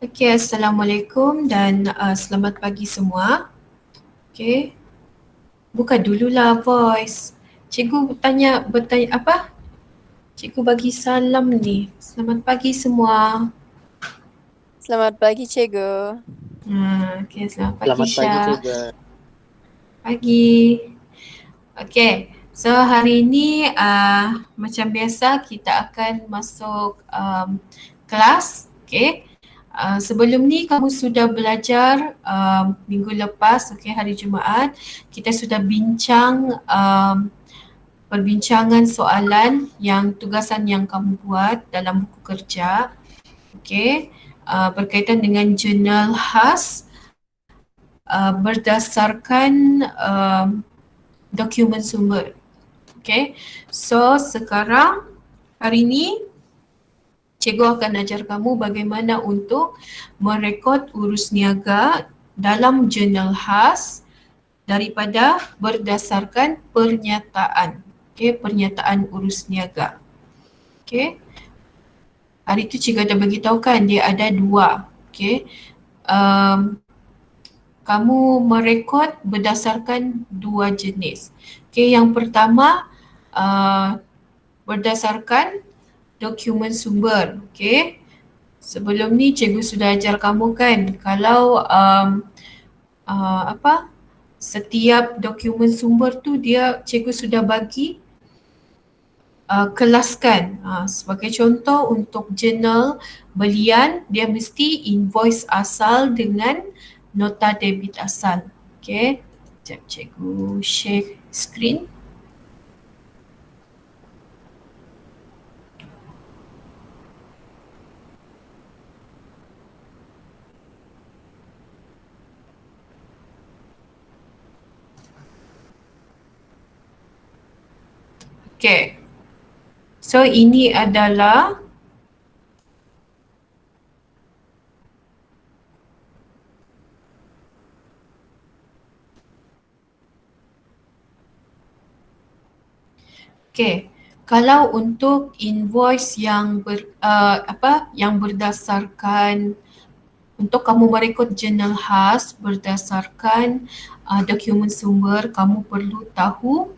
Okey, Assalamualaikum dan selamat pagi semua. Okey, buka dululah voice. Cikgu bertanya apa? Cikgu bagi salam ni. Selamat pagi semua. Selamat pagi, Cikgu. Okey, selamat pagi Selamat pagi Syah. juga. Pagi. Okey, so hari ini macam biasa kita akan masuk kelas. Okey. Sebelum ni kamu sudah belajar minggu lepas, okey, hari Jumaat, kita sudah bincang perbincangan soalan yang tugasan yang kamu buat dalam buku kerja, okey, berkaitan dengan jurnal khas berdasarkan dokumen sumber. Okay, so sekarang hari ini cikgu akan ajar kamu bagaimana untuk merekod urus niaga dalam jurnal khas daripada berdasarkan pernyataan. Okay, pernyataan urus niaga. Okay, hari tu cikgu ada beritahu kan dia ada dua. Okay, kamu merekod berdasarkan dua jenis. Okay, yang pertama berdasarkan dokumen sumber. Okay, sebelum ni cikgu sudah ajar kamu kan kalau setiap dokumen sumber tu dia cikgu sudah bagi kelaskan. Sebagai contoh untuk jurnal belian dia mesti invoice asal dengan nota debit asal. Okay, sekejap cikgu share screen. Okay, so ini adalah kalau untuk invoice yang yang berdasarkan untuk kamu merekod jurnal khas berdasarkan dokumen sumber, kamu perlu tahu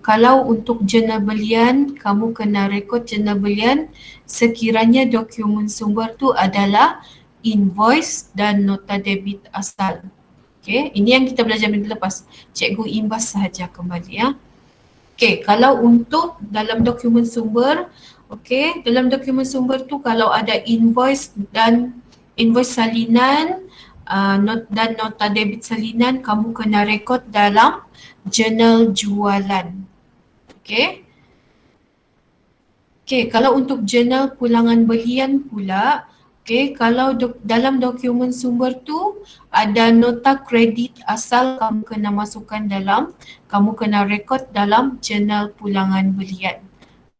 kalau untuk jurnal belian, kamu kena rekod jurnal belian sekiranya dokumen sumber tu adalah invoice dan nota debit asal. Okay, ini yang kita belajar minggu lepas. Cikgu imbas sahaja kembali ya. Okay, kalau untuk dalam dokumen sumber, okay, dalam dokumen sumber tu kalau ada invoice dan invoice salinan dan nota debit salinan, kamu kena rekod dalam jurnal jualan. Okay. Okay, kalau untuk jurnal pulangan belian pula, okay, kalau dalam dokumen sumber tu ada nota kredit asal, kamu kena masukkan dalam, kamu kena rekod dalam jurnal pulangan belian.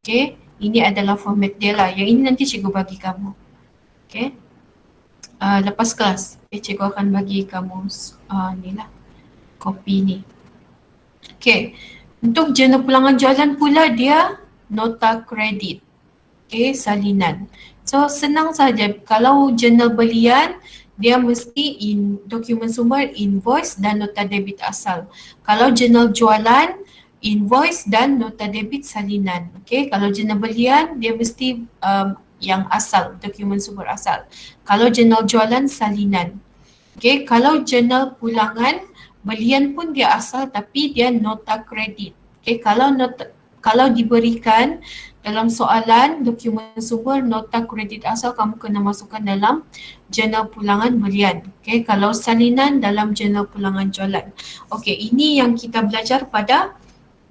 Okay, ini adalah format dia lah. Yang ini nanti cikgu bagi kamu. Okay, lepas kelas, cikgu akan bagi kamu ni lah, kopi ni. Okay, untuk jurnal pulangan jualan pula dia nota kredit. Okay, salinan. So senang saja. Kalau jurnal belian, dia mesti dokumen sumber invoice dan nota debit asal. Kalau jurnal jualan, invoice dan nota debit salinan. Okay, kalau jurnal belian, dia mesti yang asal, dokumen sumber asal. Kalau jurnal jualan, salinan. Okay, kalau jurnal pulangan, belian pun dia asal tapi dia nota kredit. Okay, kalau diberikan dalam soalan dokumen sumber nota kredit asal, kamu kena masukkan dalam jurnal pulangan belian. Okay, kalau salinan dalam jurnal pulangan jualan. Okay, ini yang kita belajar pada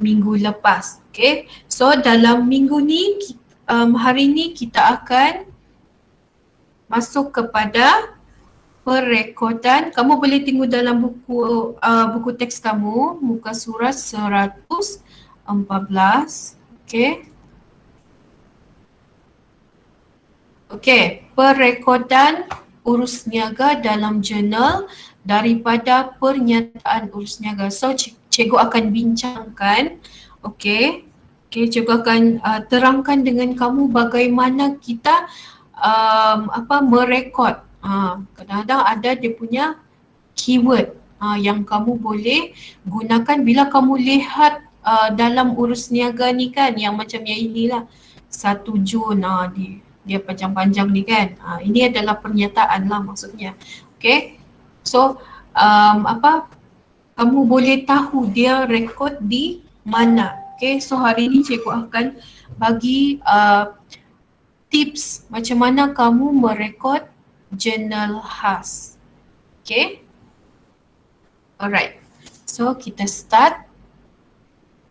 minggu lepas. Okay, so dalam minggu ni, hari ni kita akan masuk kepada perekodan. Kamu boleh tengok dalam buku teks kamu, muka surat 114. Okay. Okay, perekodan urus niaga dalam jurnal daripada pernyataan urus niaga. So cikgu akan bincangkan, okay, cikgu akan terangkan dengan kamu bagaimana kita merekod. Kadang-kadang ada dia punya keyword yang kamu boleh gunakan bila kamu lihat dalam urus niaga ni kan, yang macam yang inilah 1 Jun dia panjang-panjang ni kan. Ini adalah pernyataan lah maksudnya. Okay. So kamu boleh tahu dia rekod di mana. Okay. So hari ni cikgu akan bagi tips macam mana kamu merekod jurnal khas. Okay. Alright. So kita start.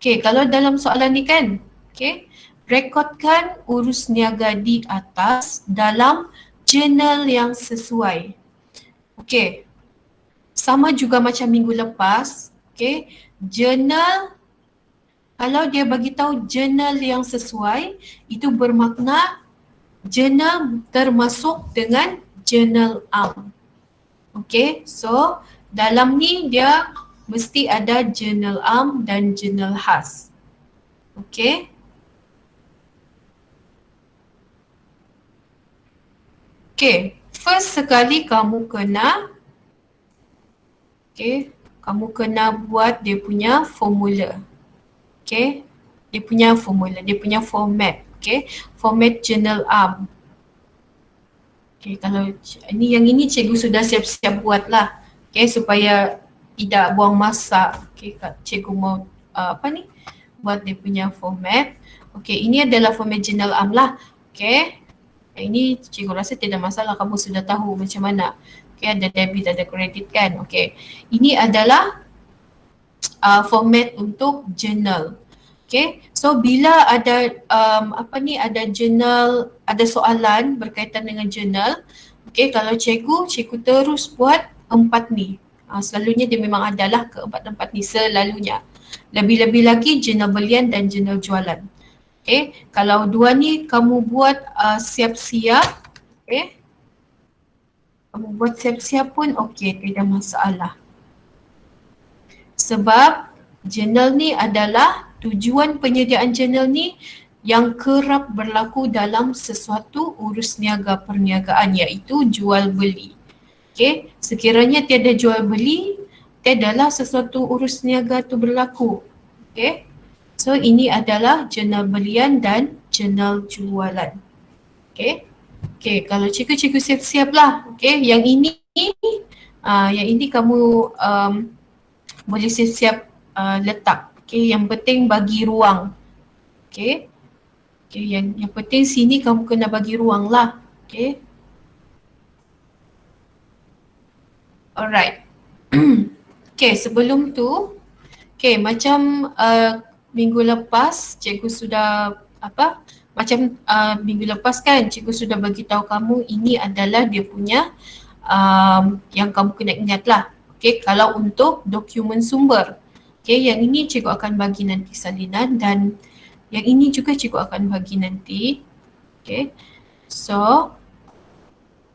Okay, kalau dalam soalan ni kan, okay, rekodkan urus niaga di atas dalam jurnal yang sesuai. Okay, sama juga macam minggu lepas, okay, jurnal, kalau dia bagi tahu jurnal yang sesuai, itu bermakna jurnal termasuk dengan jurnal am. Okay, so dalam ni dia mesti ada jurnal am dan jurnal khas. Okay. Okay, first sekali kamu kena buat dia punya formula. Okay, dia punya formula, dia punya format. Okay, format jurnal am. Okay, kalau yang ini cikgu sudah siap-siap buat lah. Okay, supaya tidak buang masa. Okay, cikgu mau buat dia punya format. Okay, ini adalah format jurnal am lah. Okay, ini cikgu rasa tidak masalah, kamu sudah tahu macam mana. Okay, ada debit, ada kredit kan. Okay, ini adalah format untuk jurnal. Okay, so bila ada ada jurnal, ada soalan berkaitan dengan jurnal, okay, kalau cikgu terus buat 4 ni. Selalunya dia memang adalah keempat-empat ni selalunya. Lebih-lebih lagi jurnal belian dan jurnal jualan. Okay, kalau 2 ni kamu buat siap-siap, okay, kamu buat siap-siap pun okay, tidak masalah. Sebab jurnal ni adalah tujuan penyediaan jurnal ni yang kerap berlaku dalam sesuatu urus niaga perniagaan, iaitu jual beli. Okay, sekiranya tiada jual beli, tiadalah sesuatu urus niaga tu berlaku. Okay, so ini adalah jurnal belian dan jurnal jualan. Okay, kalau cikgu siap-siap lah. Okay, yang ini kamu boleh siap-siap letak. Okay, yang penting bagi ruang. Okay, yang penting sini kamu kena bagi ruang lah. Okay. Alright. Okay, sebelum tu, okay, macam minggu lepas cikgu sudah minggu lepas kan cikgu sudah bagi tahu kamu ini adalah dia punya yang kamu kena ingat lah. Okay, kalau untuk dokumen sumber. Okay, yang ini cikgu akan bagi nanti salinan dan yang ini juga cikgu akan bagi nanti. Okay, so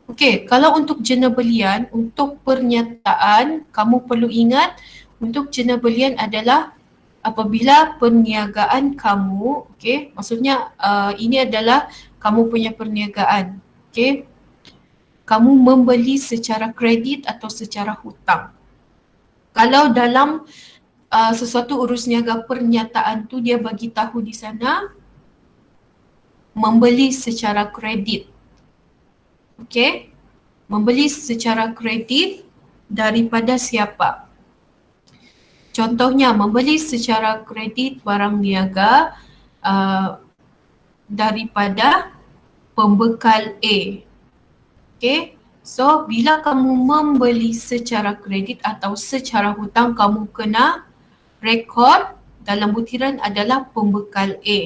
okay, kalau untuk jurnal belian, untuk pernyataan, kamu perlu ingat untuk jurnal belian adalah apabila perniagaan kamu, okay, maksudnya ini adalah kamu punya perniagaan, okay, kamu membeli secara kredit atau secara hutang. Kalau dalam sesuatu urus niaga pernyataan tu dia bagi tahu di sana membeli secara kredit. Okay, membeli secara kredit daripada siapa? Contohnya membeli secara kredit barang niaga daripada pembekal A. Okay, so bila kamu membeli secara kredit atau secara hutang, kamu kena rekod dalam butiran adalah pembekal A.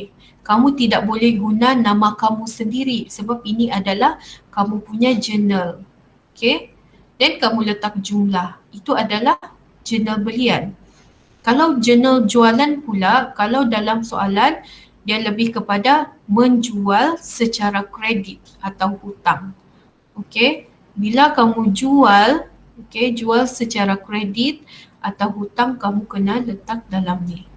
Kamu tidak boleh guna nama kamu sendiri sebab ini adalah kamu punya jurnal. Okay, dan kamu letak jumlah. Itu adalah jurnal belian. Kalau jurnal jualan pula, kalau dalam soalan dia lebih kepada menjual secara kredit atau hutang. Okay, bila kamu jual, okay, jual secara kredit atau hutang, kamu kena letak dalam ni.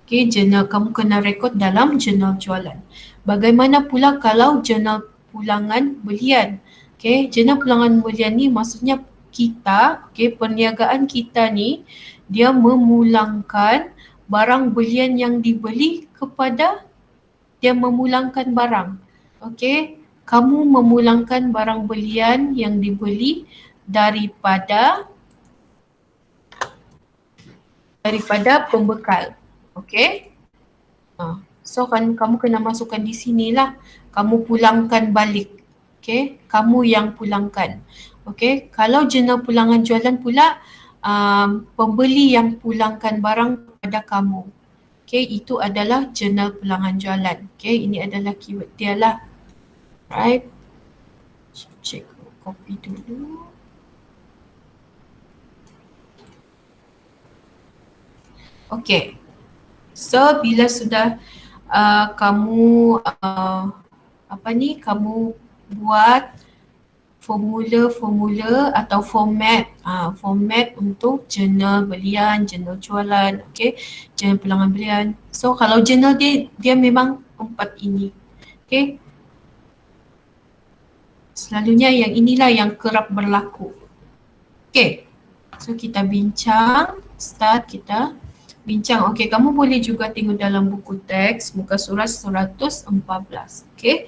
Okay, jurnal kamu kena rekod dalam jurnal jualan. Bagaimana pula kalau jurnal pulangan belian. Okay, jurnal pulangan belian ni maksudnya kita, okay, perniagaan kita ni dia memulangkan barang belian yang dibeli kepada dia memulangkan barang. Okay, kamu memulangkan barang belian yang dibeli daripada pembekal. Okay. So kan kamu kena masukkan di sinilah. Kamu pulangkan balik. Okay. Kamu yang pulangkan. Okay. Kalau jurnal pulangan jualan pula, pembeli yang pulangkan barang kepada kamu. Okay. Itu adalah jurnal pulangan jualan. Okay. Ini adalah keyword dia lah. Right. Check copy dulu. Okay. So bila sudah kamu kamu buat formula atau format untuk jurnal belian, jurnal jualan, okay, jurnal pulangan belian. So kalau jurnal dia memang 4 ini, okay. Selalunya yang inilah yang kerap berlaku. Okay, so kita bincang, kita bincang. Okey, kamu boleh juga tengok dalam buku teks muka surat 114. Okey,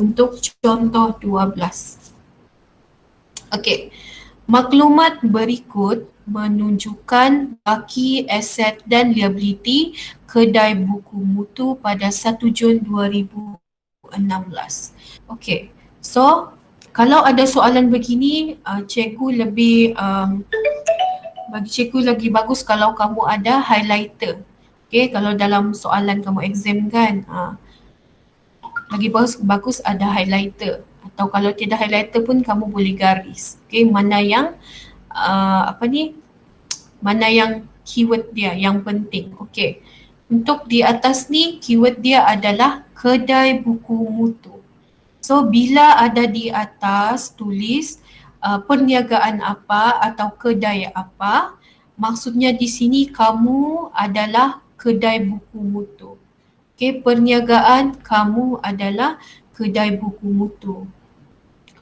untuk contoh 12. Okey, maklumat berikut menunjukkan baki aset dan liability kedai buku mutu pada 1 Jun 2016. Okey, so kalau ada soalan begini, cikgu lebih bagi cikgu lagi bagus kalau kamu ada highlighter. Okay, kalau dalam soalan kamu exam kan, lagi bagus ada highlighter. Atau kalau tidak highlighter pun kamu boleh garis. Okay, mana yang mana yang keyword dia yang penting. Okay, untuk di atas ni keyword dia adalah kedai buku mutu. So bila ada di atas tulis perniagaan apa atau kedai apa, maksudnya di sini kamu adalah kedai buku mutu. Okey, perniagaan kamu adalah kedai buku mutu.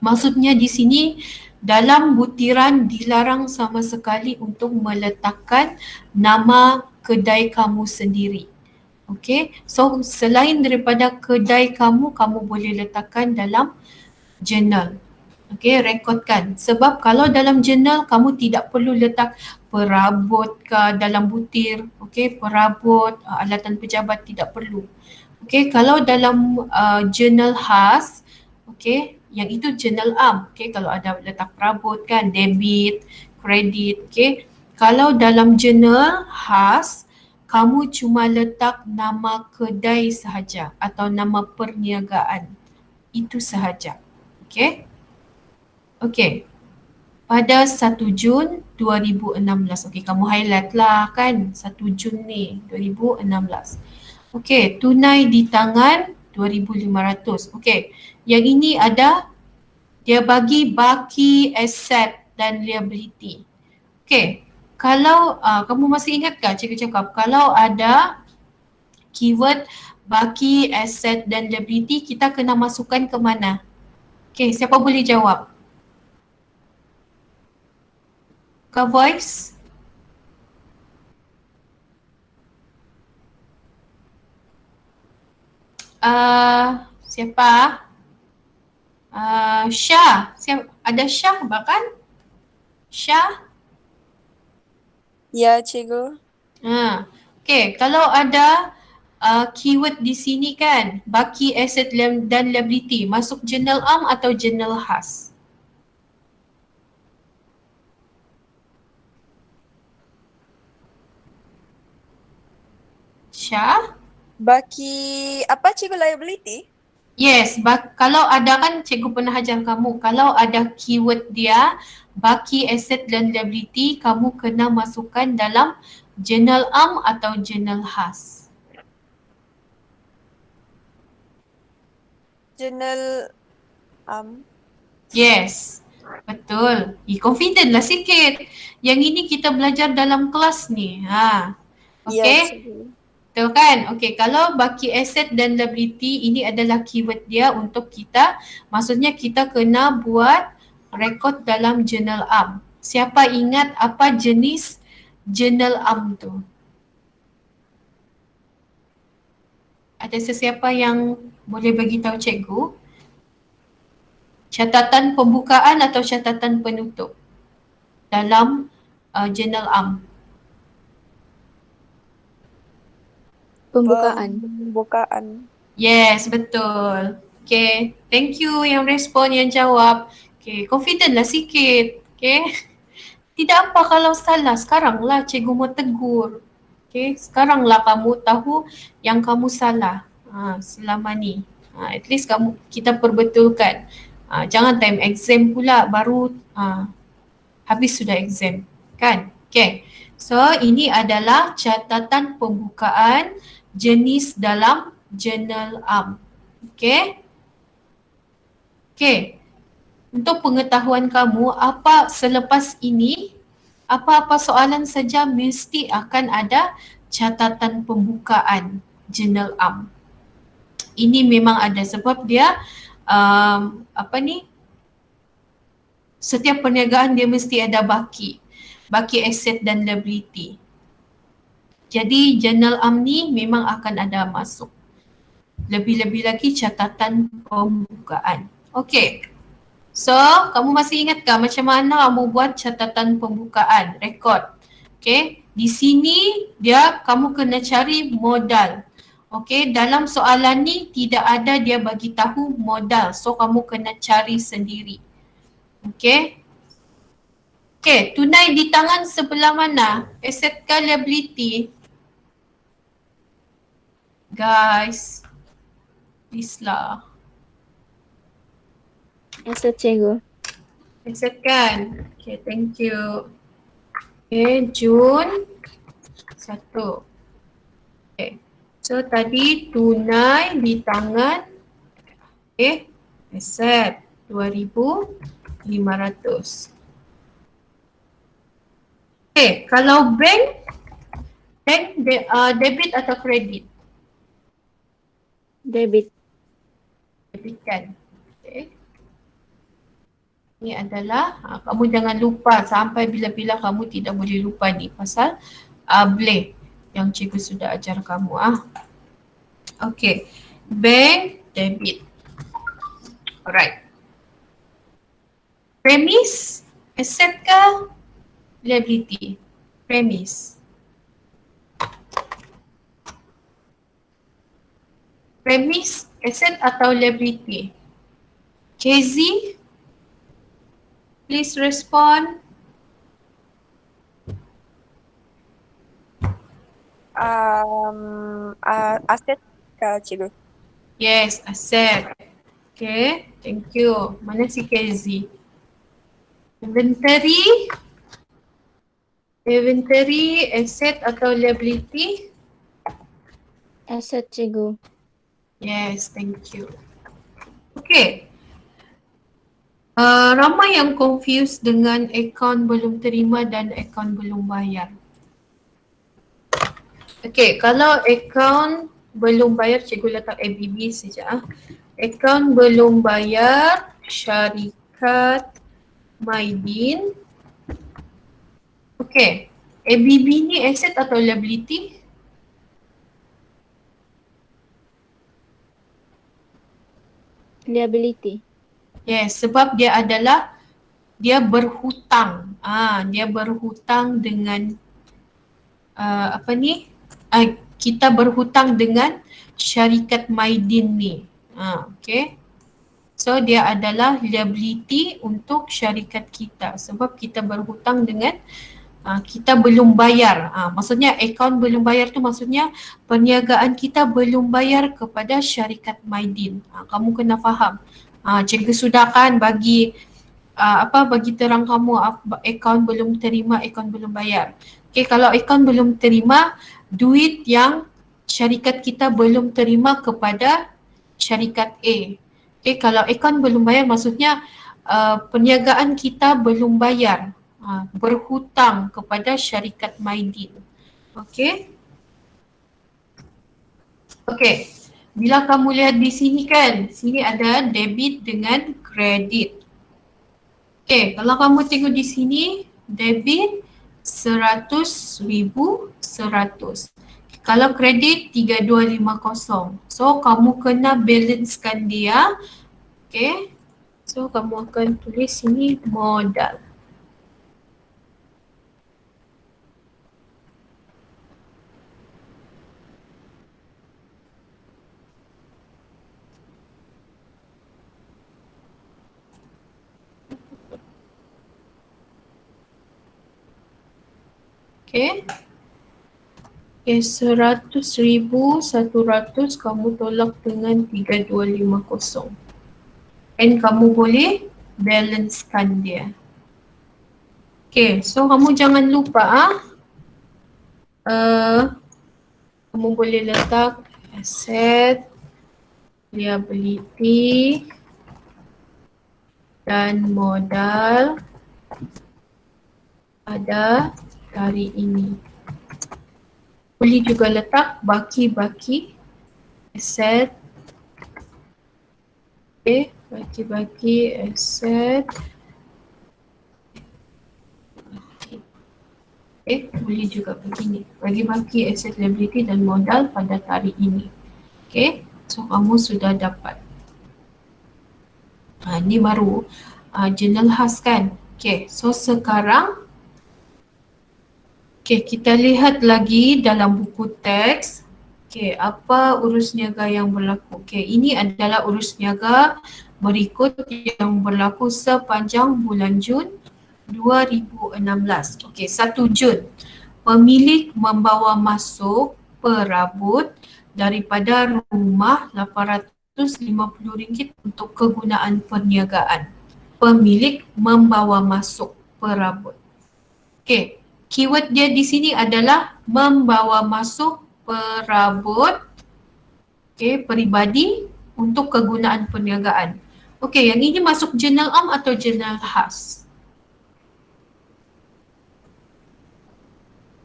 Maksudnya di sini dalam butiran dilarang sama sekali untuk meletakkan nama kedai kamu sendiri. Okay, so selain daripada kedai kamu boleh letakkan dalam jurnal. Okay, rekodkan. Sebab kalau dalam jurnal kamu tidak perlu letak perabot ke dalam butir. Okay, perabot, alatan pejabat tidak perlu. Okay, kalau dalam jurnal khas, okay, yang itu jurnal am. Okay, kalau ada letak perabot kan, debit, kredit. Okay, kalau dalam jurnal khas, kamu cuma letak nama kedai sahaja atau nama perniagaan. Itu sahaja. Okay. Okay. Pada 1 Jun 2016. Okay, kamu highlight lah kan 1 Jun ni 2016. Okay, tunai di tangan 2,500. Okay, yang ini ada dia bagi baki aset dan liability. Okay. Kalau kamu masih ingat tak cikgu cakap kalau ada keyword baki, aset dan liability kita kena masukkan ke mana? Okay, siapa boleh jawab? Ke voice? Siapa? Syah. Ada Syah bahkan? Syah? Ya, cikgu. Okay, kalau ada keyword di sini kan, baki, aset dan liability, masuk jurnal am atau jurnal khas? Syah? Baki apa cikgu, liability? Yes, kalau ada kan cikgu pernah ajar kamu, kalau ada keyword dia, baki, aset dan liability, kamu kena masukkan dalam jurnal am atau jurnal khas. Jurnal am. Yes, betul. Confident lah sikit. Yang ini kita belajar dalam kelas ni. Okay. Ya, cikgu. Betul kan? Okey, kalau baki aset dan liability ini adalah keyword dia untuk kita. Maksudnya kita kena buat rekod dalam journal am. Siapa ingat apa jenis journal am tu? Ada sesiapa yang boleh bagi tahu cikgu? Catatan pembukaan atau catatan penutup dalam journal am? Pembukaan. Pembukaan. Yes, betul. Okay, thank you yang respon, yang jawab. Okay, confident lah sikit. Okay, tidak apa kalau salah. Sekaranglah cikgu mau tegur. Okay, sekaranglah kamu tahu yang kamu salah selama ni. At least kita perbetulkan. Jangan time exam pula baru habis sudah exam. Kan? Okay, so ini adalah catatan pembukaan jenis dalam journal am. Okay? Okay. Untuk pengetahuan kamu, apa selepas ini, apa-apa soalan saja mesti akan ada catatan pembukaan journal am. Ini memang ada sebab dia setiap perniagaan dia mesti ada baki aset dan liability. Jadi journal am ni memang akan ada masuk. Lebih-lebih lagi catatan pembukaan. Okey. So, kamu masih ingatkah macam mana kamu buat catatan pembukaan, rekod? Okey, di sini kamu kena cari modal. Okey, dalam soalan ni tidak ada dia bagi tahu modal. So, kamu kena cari sendiri. Okey. Okey, tunai di tangan sebelah mana? Asset ke liability? Guys, please lah. Asset cikgu. Accept kan? Okay, thank you. Okay, Jun 1. Okay. So tadi tunai di tangan. Okay, accept 2,500. Okay, kalau bank debit atau kredit? Debit. Debit kan? Okay. Ini adalah, kamu jangan lupa sampai bila-bila kamu tidak boleh lupa ni pasal boleh yang cikgu sudah ajar kamu. Okay, bank debit. Alright. Premise, asset ke liability? Premise. Premise, asset atau liability? KZ? Please respond. Aset ke cikgu? Yes, asset. Okay, thank you. Mana si KZ? Inventory? Inventory, asset atau liability? Asset cikgu. Yes, thank you. Okay. Ramai yang confused dengan akaun belum terima dan akaun belum bayar. Okay, kalau akaun belum bayar, cikgu letak ABB saja. Akaun belum bayar, syarikat Maidin. Okay, ABB ni asset atau liability? Liability. Yes, sebab dia berhutang. Dia berhutang dengan kita berhutang dengan syarikat Maidin ni. Okay. So dia adalah liability untuk syarikat kita sebab kita berhutang dengan kita belum bayar. Maksudnya akaun belum bayar tu maksudnya perniagaan kita belum bayar kepada syarikat Maidin. Kamu kena faham. Cikgu sudah kan bagi terang kamu akaun belum terima, akaun belum bayar. Okay, kalau akaun belum terima, duit yang syarikat kita belum terima kepada syarikat A. Okay, kalau akaun belum bayar maksudnya perniagaan kita belum bayar, berhutang kepada syarikat Maidin. Okay. Okey. Bila kamu lihat di sini kan, sini ada debit dengan kredit. Okey, kalau kamu tengok di sini, debit 100,000, 100. Kalau kredit 3250. So kamu kena balancekan dia. Okey. So kamu akan tulis sini modal. Okey. Okay, 100,000, 100 kamu tolak dengan 3250. And kamu boleh balancekan dia. Okay, so kamu jangan lupa kamu boleh letak asset, liability dan modal pada hari ini. Boleh juga letak baki-baki aset. Okay, baki-baki aset. Okay, boleh juga begini. Bagi-baki aset, liability dan modal pada tarikh ini. Okay, so kamu sudah dapat. Ini baru jurnal khas kan. Okay, so sekarang kita lihat lagi dalam buku teks. Apa urus niaga yang berlaku? Ini adalah urus niaga berikut yang berlaku sepanjang bulan Jun 2016. 1 Jun. Pemilik membawa masuk perabot daripada rumah RM850 untuk kegunaan perniagaan. Pemilik membawa masuk perabot. Keyword dia di sini adalah membawa masuk perabot peribadi untuk kegunaan perniagaan. Yang ini masuk jurnal am atau jurnal khas?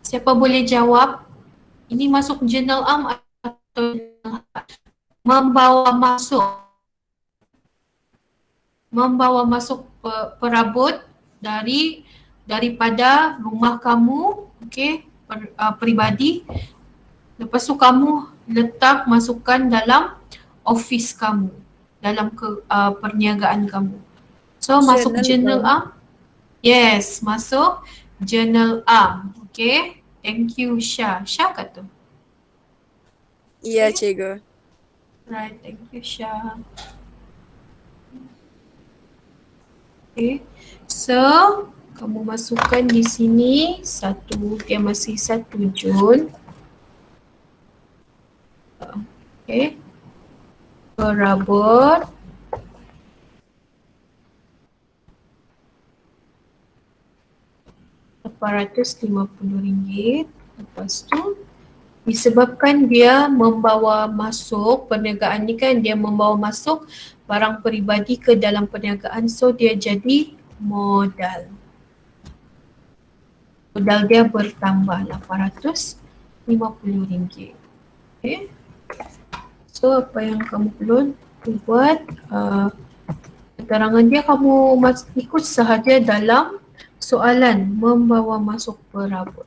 Siapa boleh jawab? Ini masuk jurnal am atau jurnal khas? Membawa masuk perabot daripada rumah kamu, peribadi. Lepas tu kamu letak masukkan dalam office kamu, dalam perniagaan kamu. So masuk jurnal am? Yes, masuk jurnal am. Thank you Syah. Syah kata? Iya, cikgu. Right, thank you Syah. So kamu masukkan di sini dia masih 1 Jun. Perabot RM850. Lepas tu disebabkan dia membawa masuk perniagaan ni kan, dia membawa masuk barang peribadi ke dalam perniagaan, so dia jadi modal. Modal dia bertambah RM850. So apa yang kamu perlu buat, keterangan dia kamu ikut sahaja dalam soalan membawa masuk perabot.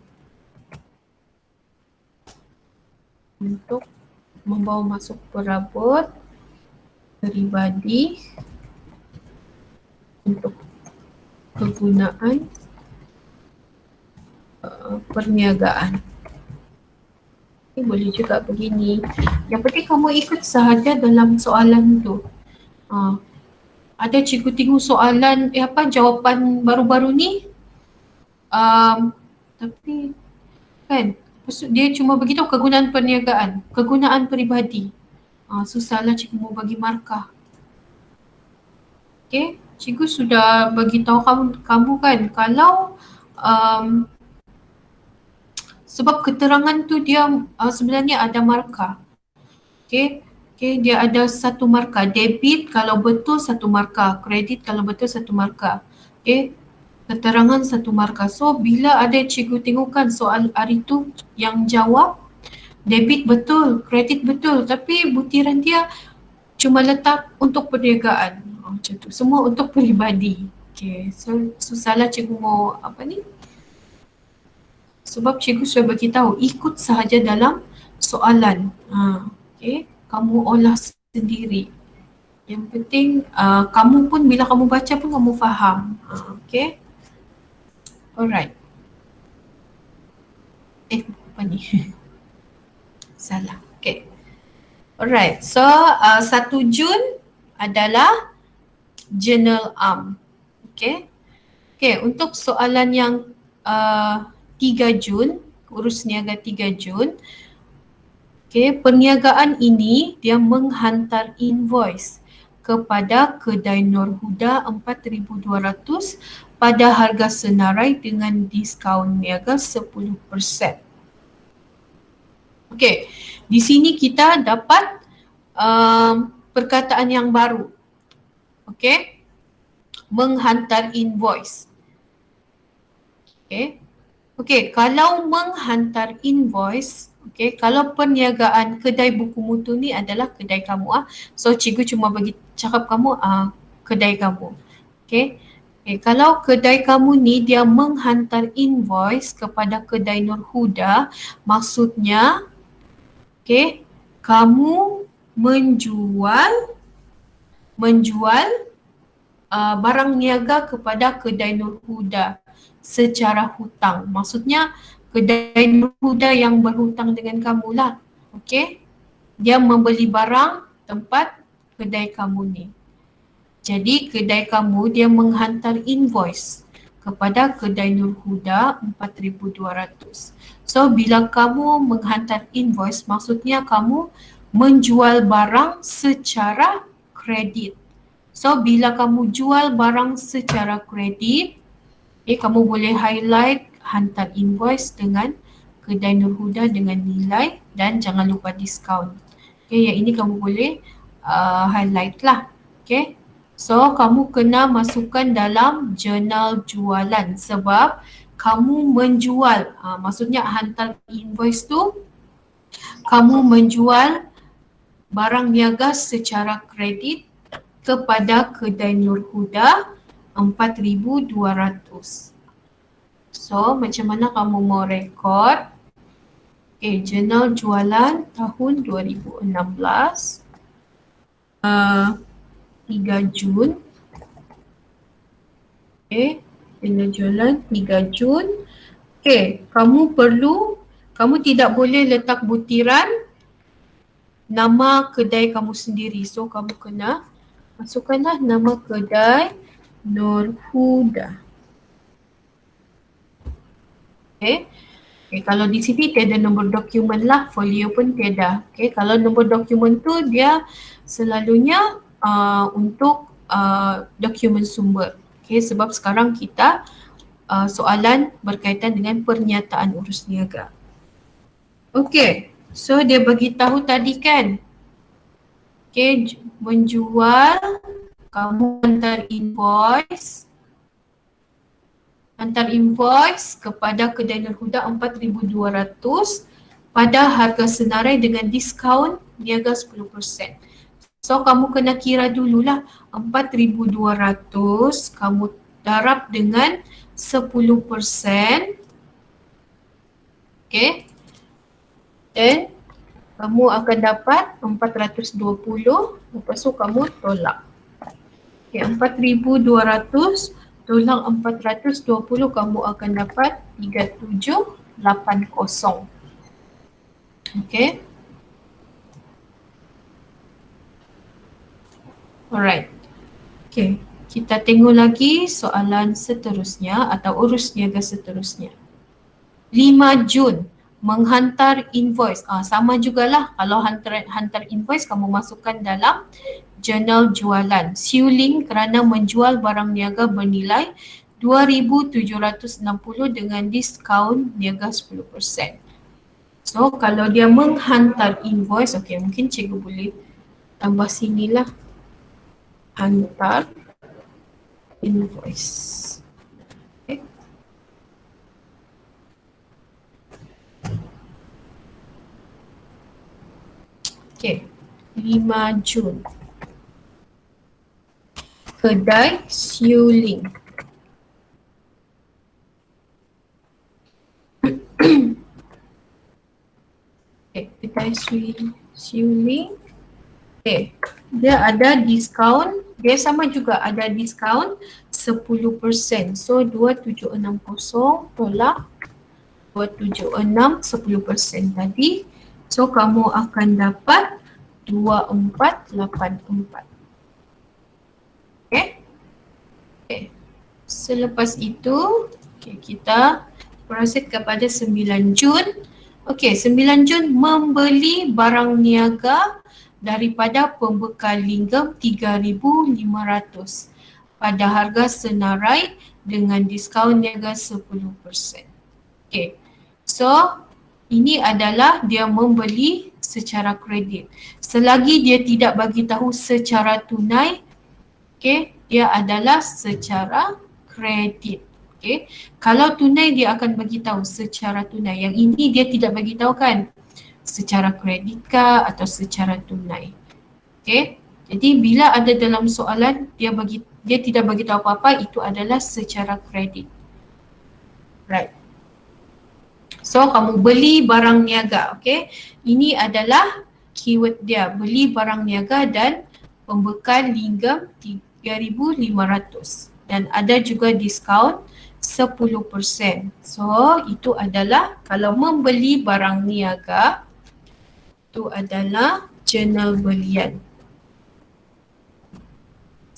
Untuk membawa masuk perabot peribadi untuk kegunaan perniagaan. Boleh juga begini. Yang penting kamu ikut sahaja dalam soalan tu. Ada cikgu tengok soalan, jawapan baru-baru ni. Tapi kan, dia cuma beritahu kegunaan perniagaan, kegunaan peribadi. Susahlah cikgu mau bagi markah. Cikgu sudah bagi tahu kamu kan, kalau sebab keterangan tu dia sebenarnya ada markah. Dia ada 1 markah. Debit kalau betul 1 markah, kredit kalau betul 1 markah. Keterangan 1 markah. So bila ada cikgu tengokkan soal hari tu yang jawab, Debit betul, kredit betul, tapi butiran dia cuma letak untuk perniagaan. Macam tu. Semua untuk peribadi. Okay, so salah cikgu mau apa ni? Sebab cikgu sudah beritahu ikut sahaja dalam soalan. Okay, kamu olah sendiri. Yang penting kamu pun bila kamu baca pun kamu faham. Okay, alright. Apa ni? Salah. Okay. Alright, so 1 Jun adalah journal arm. Okay. Okay, untuk soalan yang 3 Jun, urus niaga 3 Jun. Okay, perniagaan ini dia menghantar invoice kepada kedai Nur Huda 4,200 pada harga senarai dengan diskaun niaga 10%. Okay, di sini kita dapat perkataan yang baru. Okay, menghantar invoice. Okay, okay, kalau menghantar invoice, okay, kalau perniagaan kedai buku mutu ni adalah kedai kamu so cikgu cuma bagi cakap kamu kedai kamu. Okay, okay, kalau kedai kamu ni dia menghantar invoice kepada kedai Nur Huda, maksudnya okay, kamu menjual barang niaga kepada kedai Nur Huda secara hutang. Maksudnya kedai Nur Huda yang berhutang dengan kamu lah. Okay? Dia membeli barang tempat kedai kamu ni. Jadi kedai kamu dia menghantar invoice kepada kedai Nur Huda 4,200. So bila kamu menghantar invoice maksudnya kamu menjual barang secara kredit. So bila kamu jual barang secara kredit, kamu boleh highlight hantar invoice dengan kedai Nur Huda dengan nilai dan jangan lupa diskaun. Okay, yang ini kamu boleh highlight lah. Okay. So kamu kena masukkan dalam jurnal jualan sebab kamu menjual. Maksudnya hantar invoice tu kamu menjual barang niaga secara kredit kepada kedai Nur Huda 4,200. So macam mana kamu mau rekod? Okay, jurnal jualan tahun 2016. 3 Jun. Okay, jurnal jualan 3 Jun. Okay, kamu tidak boleh letak butiran nama kedai kamu sendiri. So kamu kena masukkanlah nama kedai Nur Huda. Okay. Okay, kalau di sini tiada nombor dokumen lah, folio pun tiada. Okay, kalau nombor dokumen tu dia selalunya untuk dokumen sumber. Okay, sebab sekarang kita soalan berkaitan dengan pernyataan urus niaga. Okay, so dia bagi tahu tadi kan. Okay, menjual, kamu hantar invoice kepada kedai Nur Huda 4,200 pada harga senarai dengan diskaun niaga 10%. So kamu kena kira dululah 4,200 kamu darab dengan 10%. Okay. Dan kamu akan dapat 420, lepas tu kamu tolak. Okay, 4,200 tolak 420 kamu akan dapat 3780. Okay. Alright. Okay, kita tengok lagi soalan seterusnya atau urus niaga seterusnya. 5 Jun menghantar invoice. Sama jugalah kalau hantar invoice kamu masukkan dalam jurnal jualan. Siuling kerana menjual barang niaga bernilai 2,760 dengan diskaun niaga 10%. So kalau dia menghantar invoice, okay, mungkin cikgu boleh tambah sinilah. Hantar invoice. Okay. Okey, 5 Jun. Kedai Siuling. Okay, kedai Siuling. Okay, dia ada diskaun. Dia sama juga ada diskaun 10%. So 2760 tolak 276 10% tadi. So kamu akan dapat 2484. Okay. Okay. Selepas itu, okay, kita proceed kepada 9 Jun. Okey, 9 Jun membeli barang niaga daripada pembekal lingam 3,500 pada harga senarai dengan diskaun niaga 10%. Okey, so ini adalah dia membeli secara kredit. Selagi dia tidak bagi tahu secara tunai, okey, dia adalah secara kredit. Okay. Kalau tunai dia akan bagi tahu secara tunai. Yang ini dia tidak bagi tahu kan secara kredit kah atau secara tunai. Okay. Jadi bila ada dalam soalan dia tidak bagi tahu apa-apa, itu adalah secara kredit. Right. So kamu beli barang niaga, okay. Ini adalah keyword dia, beli barang niaga dan pembekal lingam 3,500 dan ada juga diskaun 10%. So itu adalah kalau membeli barang niaga itu adalah jurnal belian.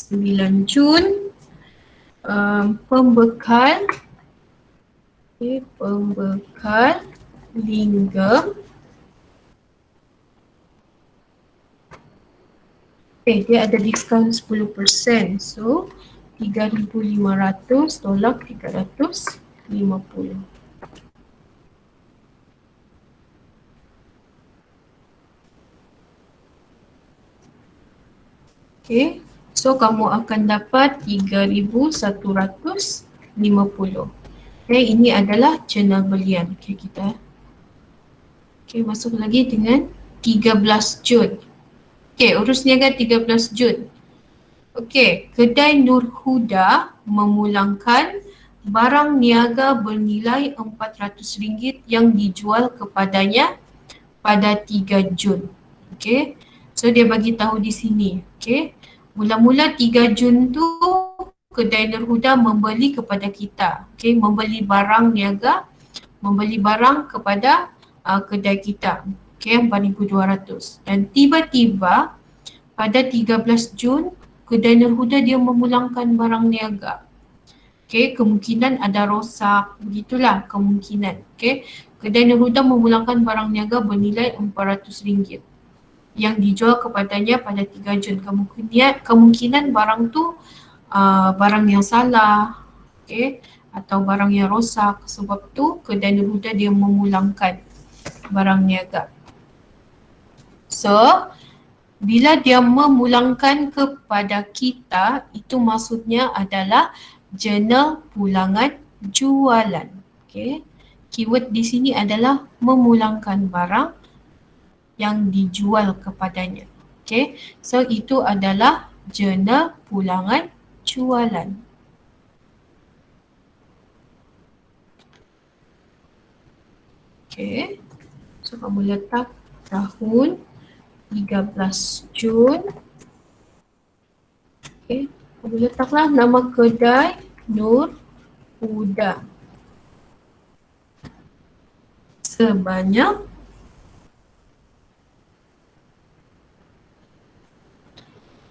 9 Jun pembekal pembekal lingam. Dia ada diskaun 10%. So 3,500 tolak 350. Okay, so kamu akan dapat 3,150. Okay, ini adalah jurnal belian. Okay, kita masuk lagi dengan 13 Jun. Okay, urus niaga 13 Jun. Okey, kedai Nur Huda memulangkan barang niaga bernilai RM400 yang dijual kepadanya pada 3 Jun. Okey, so dia bagi tahu di sini. Okey, mula-mula 3 Jun tu kedai Nur Huda membeli kepada kita. Okey, membeli barang niaga, membeli barang kepada kedai kita. Okey, 4,200. Dan tiba-tiba pada 13 Jun kedai Nur Huda dia memulangkan barang niaga. Okey, kemungkinan ada rosak, begitulah kemungkinan. Okey, kedai Nur Huda memulangkan barang niaga bernilai RM400 yang dijual kepadanya pada 3 Jun. Kemungkinan barang tu barang yang salah, okey, atau barang yang rosak. Sebab tu kedai Nur Huda dia memulangkan barang niaga. So bila dia memulangkan kepada kita, itu maksudnya adalah jurnal pulangan jualan. Okay. Keyword di sini adalah memulangkan barang yang dijual kepadanya. Okay. So itu adalah jurnal pulangan jualan. Okay. So kamu letak tahun 13 Jun. Okay, kamu letaklah nama kedai Nur Huda. Sebanyak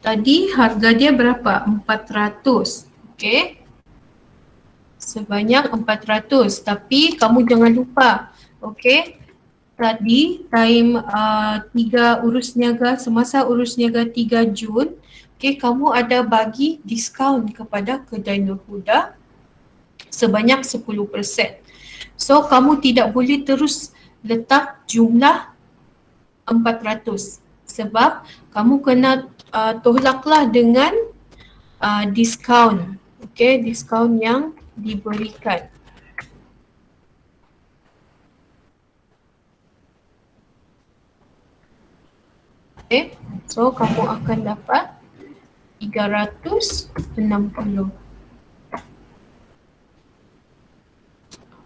tadi harga dia berapa? 400. Okay. Sebanyak 400. Tapi kamu jangan lupa. Okay. Tadi time semasa urus niaga 3 Jun, okay, kamu ada bagi diskaun kepada kedai Nur Huda sebanyak 10%. So kamu tidak boleh terus letak jumlah 400 sebab kamu kena tolaklah dengan diskaun. Okay, diskaun yang diberikan. Okay, so kamu akan dapat 360.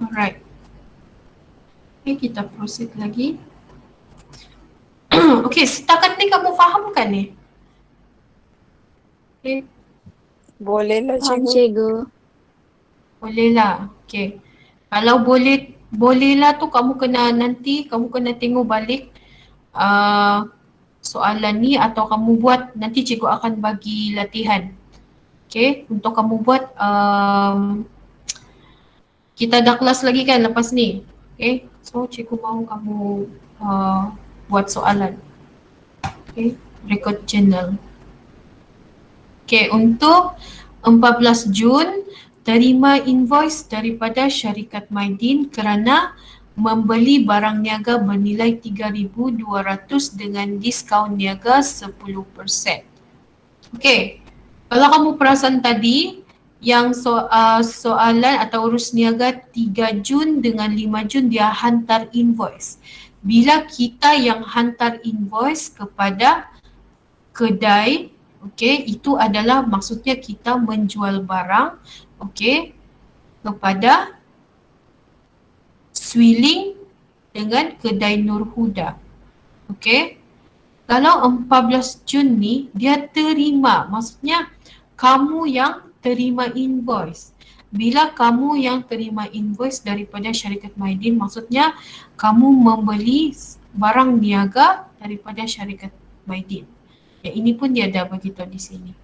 Alright. Okay, kita proceed lagi. Okay, setakat ni kamu faham kan ni? Okay, Bolehlah Faham, cikgu. cikgu. boleh lah. Okay. Kalau boleh lah tu kamu kena tengok balik soalan ni atau kamu buat, nanti cikgu akan bagi latihan. Okay, untuk kamu buat, kita ada kelas lagi kan lepas ni. Okay, so cikgu mahu kamu buat soalan. Okay, record journal. Okay, untuk 14 Jun, terima invoice daripada syarikat Maidin kerana membeli barang niaga bernilai 3,200 dengan diskaun niaga 10%. Okay, kalau kamu perasan tadi, yang soalan atau urus niaga 3 Jun dengan 5 Jun dia hantar invoice. Bila kita yang hantar invoice kepada kedai, okey, itu adalah maksudnya kita menjual barang, okey, kepada Swiling dengan kedai Nur Huda. Okey. Kalau 14 Jun ni dia terima, maksudnya kamu yang terima invoice. Bila kamu yang terima invoice daripada syarikat Maidin, maksudnya kamu membeli barang niaga daripada syarikat Maidin. Ya, ini pun dia dah beritahu di sini.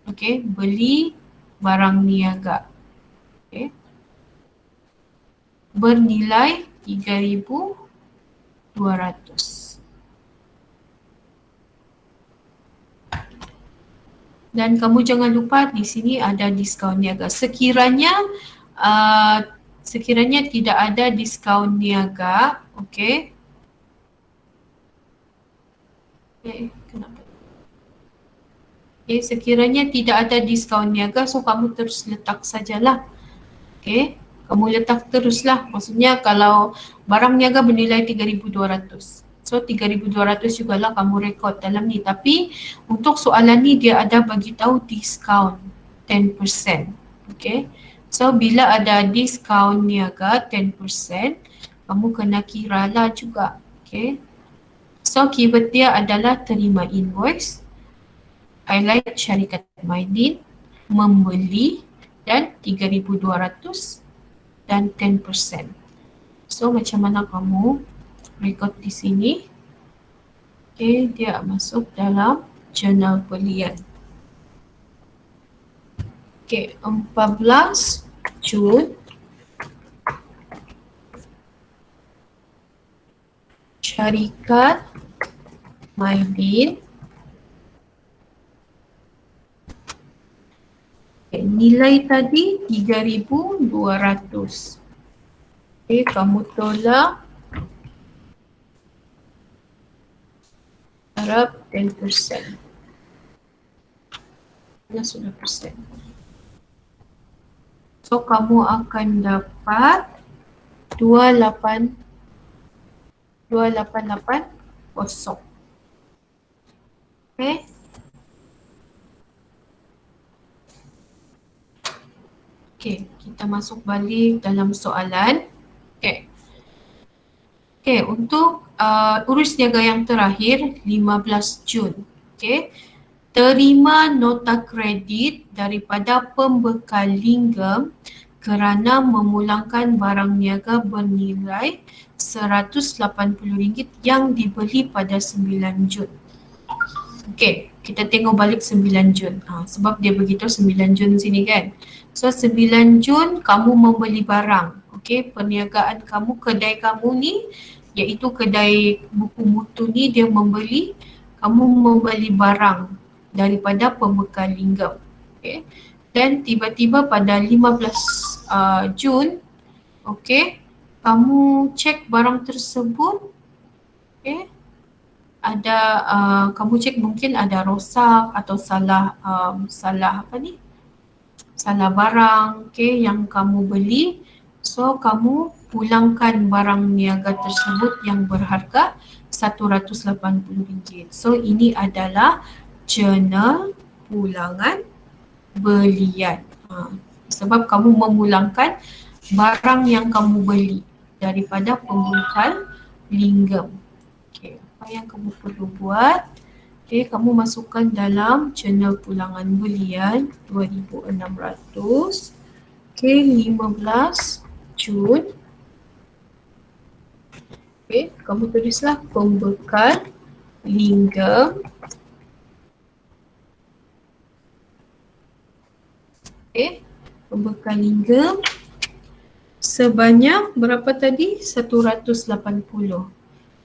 Okey, beli barang niaga. Okey. Bernilai 3,200. Dan kamu jangan lupa di sini ada diskaun niaga. Sekiranya tidak ada diskaun niaga, okey. Okay, kenapa? Okay, sekiranya tidak ada diskaun niaga, so kamu terus letak sajalah. Okay, kamu letak teruslah. Maksudnya kalau barang niaga bernilai 3,200. So 3,200 jugalah kamu rekod dalam ni. Tapi untuk soalan ni dia ada bagi tahu diskaun 10%. Okay, so bila ada diskaun niaga 10%, kamu kena kira lah juga. Okay, so keyword dia adalah terima invoice, highlight syarikat Maidin, membeli dan 3,200 dan 10%. So macam mana kamu record di sini? Okay, dia masuk dalam jurnal belian. Okay, 14 Jun syarikat Maidin. Okay, nilai tadi 3,200. Okay, kamu tolak harap 10%. Ini sudah persen. So kamu akan dapat 2880. Okay. Okay, kita masuk balik dalam soalan. Okay. Okay, untuk urus niaga yang terakhir 15 Jun. Okay. Terima nota kredit daripada pembekal Lingam kerana memulangkan barang niaga bernilai RM180 yang dibeli pada 9 Jun. Okay, kita tengok balik 9 Jun. Sebab dia beritahu 9 Jun sini kan. So 9 Jun kamu membeli barang. Okay, perniagaan kamu, kedai kamu ni, iaitu kedai buku mutu ni, dia membeli, kamu membeli barang daripada pembekal Lingam. Okay. Dan tiba-tiba pada 15 Jun, okay, kamu cek barang tersebut, okay, ada kamu cek mungkin ada rosak atau salah salah barang, okay, yang kamu beli. So kamu pulangkan barang niaga tersebut yang berharga RM180. So ini adalah jurnal pulangan belian. Sebab kamu memulangkan barang yang kamu beli daripada pembekal lingam. Okay, apa yang kamu perlu buat? Okay, kamu masukkan dalam jurnal pulangan belian 2600. Okay, 15 Jun. Okay, kamu tulislah pembekal lingam. Okay, pembekal lingam sebanyak berapa tadi? 180.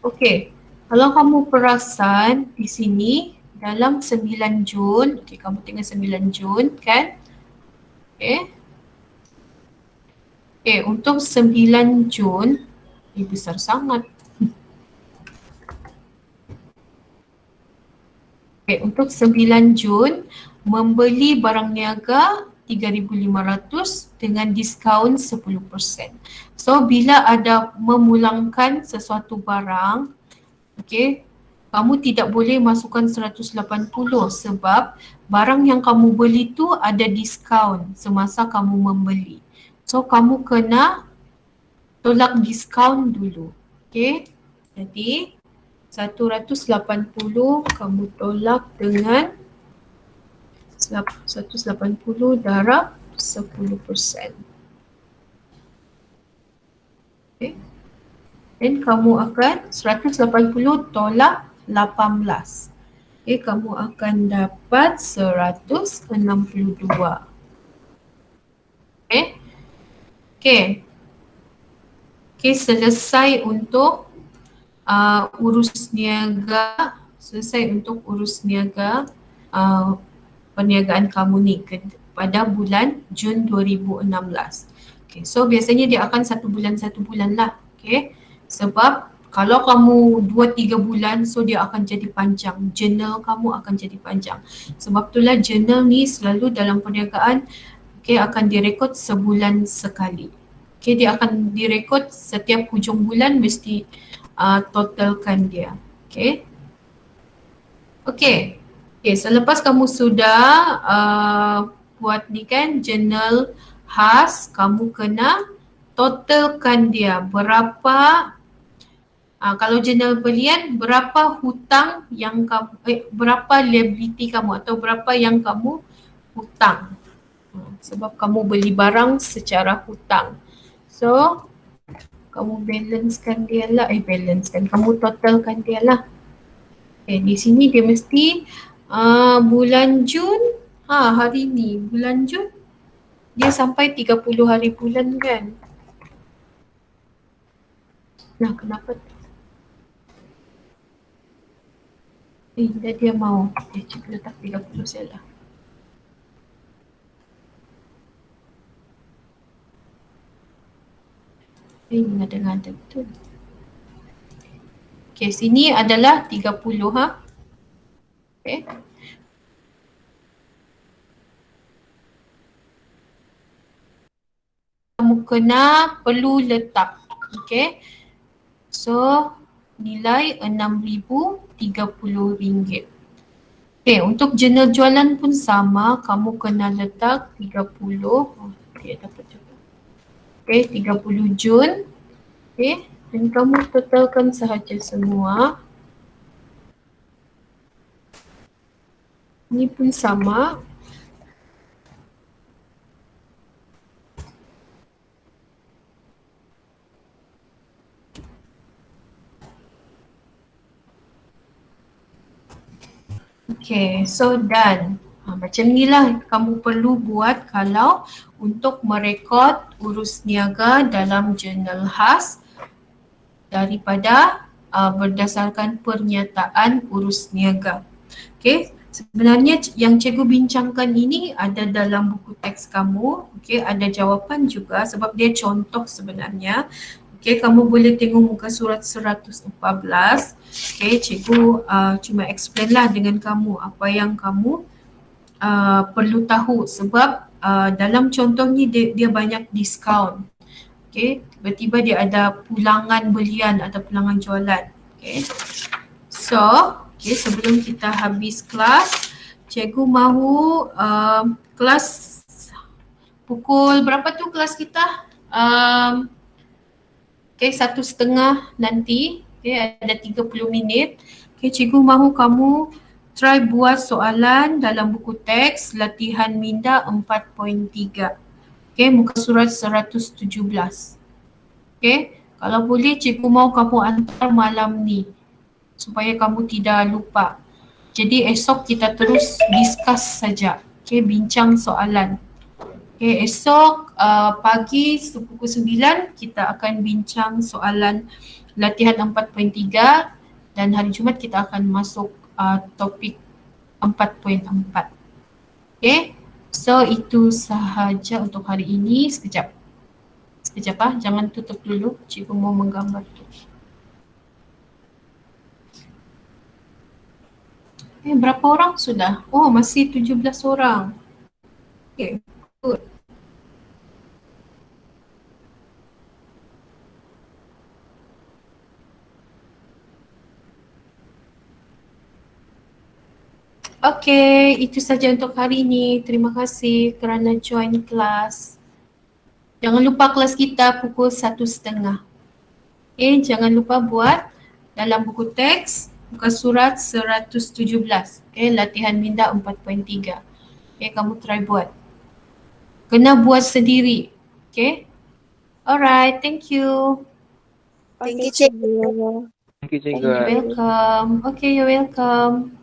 Okey, kalau kamu perasan di sini dalam 9 Jun, okey kamu tengok 9 Jun kan? Okey. Okey, untuk 9 Jun, ini besar sangat. Okey, untuk 9 Jun membeli barang niaga 3,500 dengan diskaun 10%. So bila ada memulangkan sesuatu barang, okey, kamu tidak boleh masukkan 180 sebab barang yang kamu beli tu ada diskaun semasa kamu membeli. So kamu kena tolak diskaun dulu. Okey. Jadi 180 kamu tolak dengan 180 darab 10%. Okay. Dan kamu akan 180 tolak 18. Okay, kamu akan dapat 162. Okay. Okay. Okay, selesai untuk urus niaga. Selesai untuk urus niaga perniagaan kamu ni pada bulan Jun 2016. Okay, so biasanya dia akan satu bulan lah. Okay, sebab kalau kamu 2-3 bulan, so dia akan jadi panjang. Jurnal kamu akan jadi panjang. Sebab itulah jurnal ni selalu dalam perniagaan akan direkod sebulan sekali. Okay, dia akan direkod setiap hujung bulan mesti totalkan dia. Okay. Okay. Okay, selepas kamu sudah buat ni kan jurnal khas, kamu kena totalkan dia berapa. Kalau jurnal belian, berapa hutang yang kamu, berapa liability kamu atau berapa yang kamu hutang. Sebab kamu beli barang secara hutang. So, kamu balancekan dia lah, kamu totalkan dia lah. Okay, di sini dia mesti bulan Jun, hari ni bulan Jun dia sampai 30 hari bulan kan. Nah, kenapa tu? Dia mau. Cuba letak 30 saja lah. Ngada-ngada betul. Okay, sini adalah 30 Okay. Kamu kena perlu letak. Okay. So, nilai RM6,030. Okay, untuk jurnal jualan pun sama, kamu kena letak 30. Okay, dapat juga. Okay, 30 Jun. Okay, dan kamu totalkan sahaja semua. Ini pun sama. Okay, so done. Macam ni lah kamu perlu buat kalau untuk merekod urus niaga dalam jurnal khas daripada berdasarkan pernyataan urus niaga. Okay, sebenarnya yang cikgu bincangkan ini ada dalam buku teks kamu. Okay, ada jawapan juga sebab dia contoh sebenarnya. Okay, kamu boleh tengok muka surat 114. Okay, cikgu cuma explain lah dengan kamu apa yang kamu perlu tahu sebab dalam contoh ni dia banyak diskaun. Okay, tiba-tiba dia ada pulangan belian atau pulangan jualan. Okay. So, okay, sebelum kita habis kelas, cikgu mahu kelas pukul berapa tu kelas kita? Okay, 1:30 nanti. Okay, ada 30 minit. Okay, cikgu mahu kamu try buat soalan dalam buku teks latihan minda 4.3. Okay, muka surat 117. Okay, kalau boleh cikgu mahu kamu hantar malam ni supaya kamu tidak lupa. Jadi esok kita terus discuss saja. Okay, bincang soalan. Okay, esok pagi pukul 9 kita akan bincang soalan latihan 4.3 dan hari Jumaat kita akan masuk topik 4.4. Okay, so itu sahaja untuk hari ini. Sekejap jangan tutup dulu, cikgu mau menggambar tu. Berapa orang sudah? Oh, masih 17 orang. Okay, good. Okay, itu saja untuk hari ini. Terima kasih kerana join kelas. Jangan lupa kelas kita pukul 1:30. Okay, jangan lupa buat dalam buku teks muka surat 117. Okay, latihan minda 4.3. Okay, kamu try buat. Kena buat sendiri. Okay. Alright, thank you. Okay, Cikgu. Thank you, Thank cikgu. you. Welcome. Okay, you're welcome.